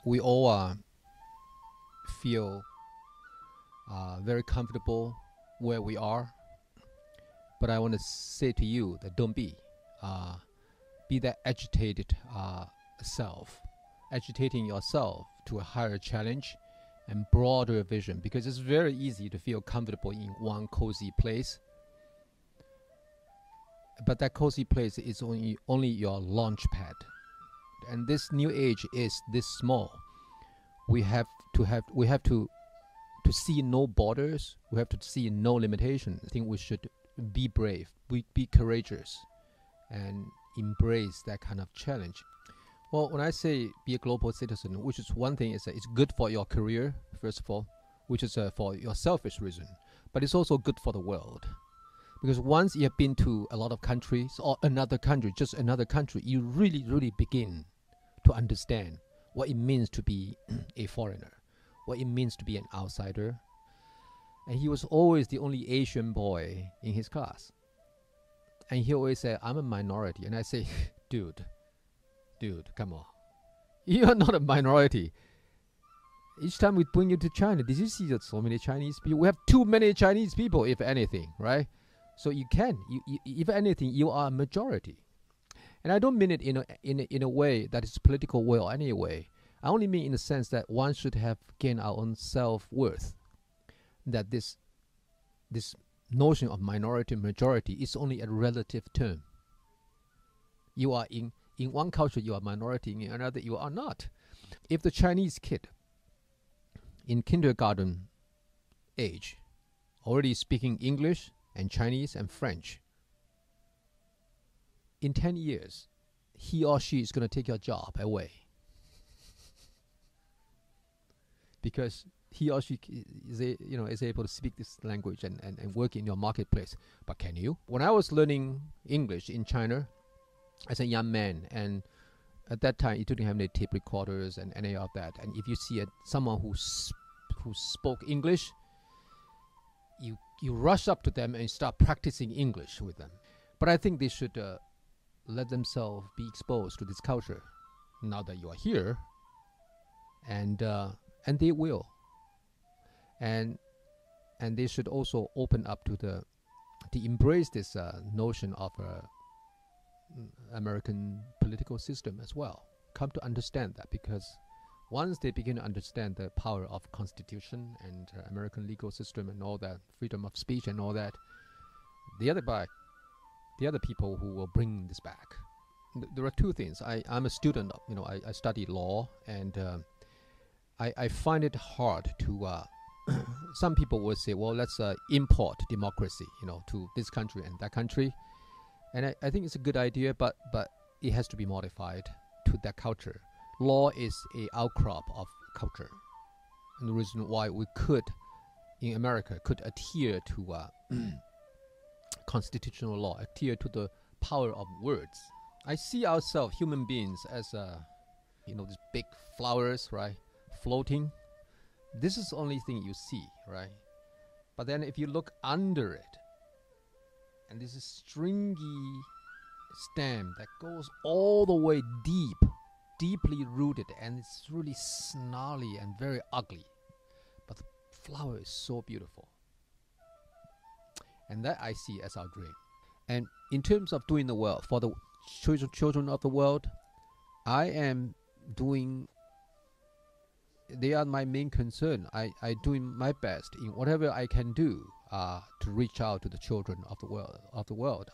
we all feel very comfortable where we are. But I want to say to you that don't be that agitated self, agitating yourself to a higher challenge and broader vision, because it's very easy to feel comfortable in one cozy place. But that cozy place is only your launch pad. And this new age is this small. We have to see no borders. We have to see no limitation. I think we should be brave, be courageous, and embrace that kind of challenge. Well, when I say be a global citizen, which is one thing, is that it's good for your career, first of all, which is for your selfish reason, but it's also good for the world. Because once you have been to a lot of countries or another country, just another country, you really, really begin to understand what it means to be a foreigner, what it means to be an outsider. And he was always the only Asian boy in his class. And he always said, I'm a minority. And I say, dude, come on. You are not a minority. Each time we bring you to China, did you see that so many Chinese people? We have too many Chinese people, if anything, right? So you if anything, you are a majority. And I don't mean it in a way that is political will anyway. I only mean in the sense that one should have gained our own self-worth. That this notion of minority majority is only a relative term. You are in one culture, you are minority, in another you are not. If the Chinese kid in kindergarten age already speaking English and Chinese and French, in 10 years, he or she is going to take your job away. Because he or she is able to speak this language and work in your marketplace. But can you? When I was learning English in China as a young man, and at that time, you didn't have any tape recorders and any of that. And if you see someone who spoke English, you rush up to them and start practicing English with them. But I think they should let themselves be exposed to this culture now that you are here, and they will. And they should also open up to embrace this notion of American political system as well. Come to understand that, because once they begin to understand the power of Constitution and American legal system and all that, freedom of speech and all that, the other people who will bring this back. There are two things. I'm a student. I study law, and I find it hard to. Some people will say, well, let's import democracy, to this country and that country. And I think it's a good idea, but it has to be modified to that culture. Law is an outcrop of culture. And the reason why we could, in America, could adhere to constitutional law, adhere to the power of words. I see ourselves, human beings, as these big flowers, right, floating. This is the only thing you see, right? But then if you look under it, and this is stringy stem that goes all the way deeply rooted, and it's really snarly and very ugly. But the flower is so beautiful. And that I see as our dream. And in terms of doing the world, for the children of the world, I am doing, they are my main concern. I doing my best in whatever I can do to reach out to the children of the world.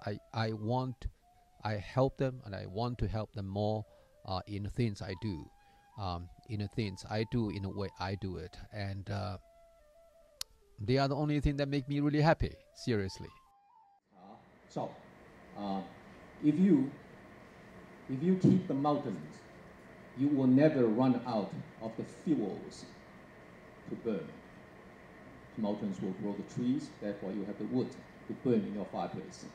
I help them, and I want to help them more in the things I do. In the things I do, in the way I do it. And they are the only thing that make me really happy, seriously. So, if you keep the mountains, you will never run out of the fuels to burn. The mountains will grow the trees, therefore you have the wood to burn in your fireplace.